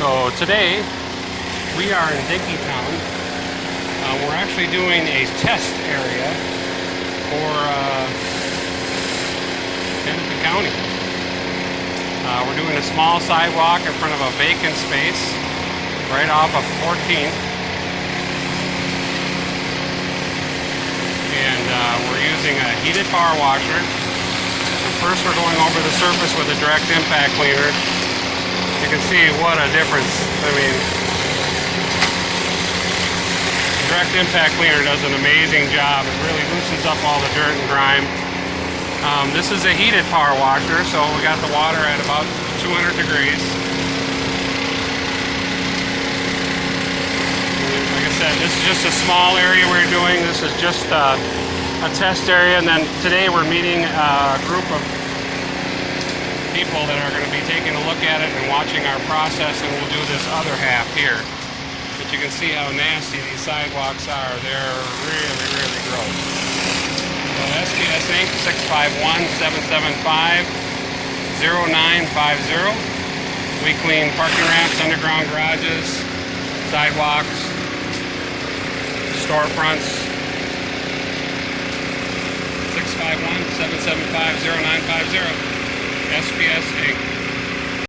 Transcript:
So today we are in Dinkytown. We're actually doing a test area for Hennepin County. We're doing a small sidewalk in front of a vacant space right off of 14th. And we're using a heated power washer. And first we're going over the surface with a direct impact cleaner. You can see what a difference. I mean, direct impact cleaner does an amazing job. It really loosens up all the dirt and grime. This is a heated power washer, so we got the water at about 200 degrees. Like I said, this is just a small area we're doing. This is just a test area, and then today we're meeting a group of people that are going to be taking a look at it and watching our process, and we'll do this other half here. But you can see how nasty these sidewalks are. They're really, really gross. So SPS Inc. 651-775-0950. We clean parking ramps, underground garages, sidewalks, storefronts. 651-775-0950. SPS Inc.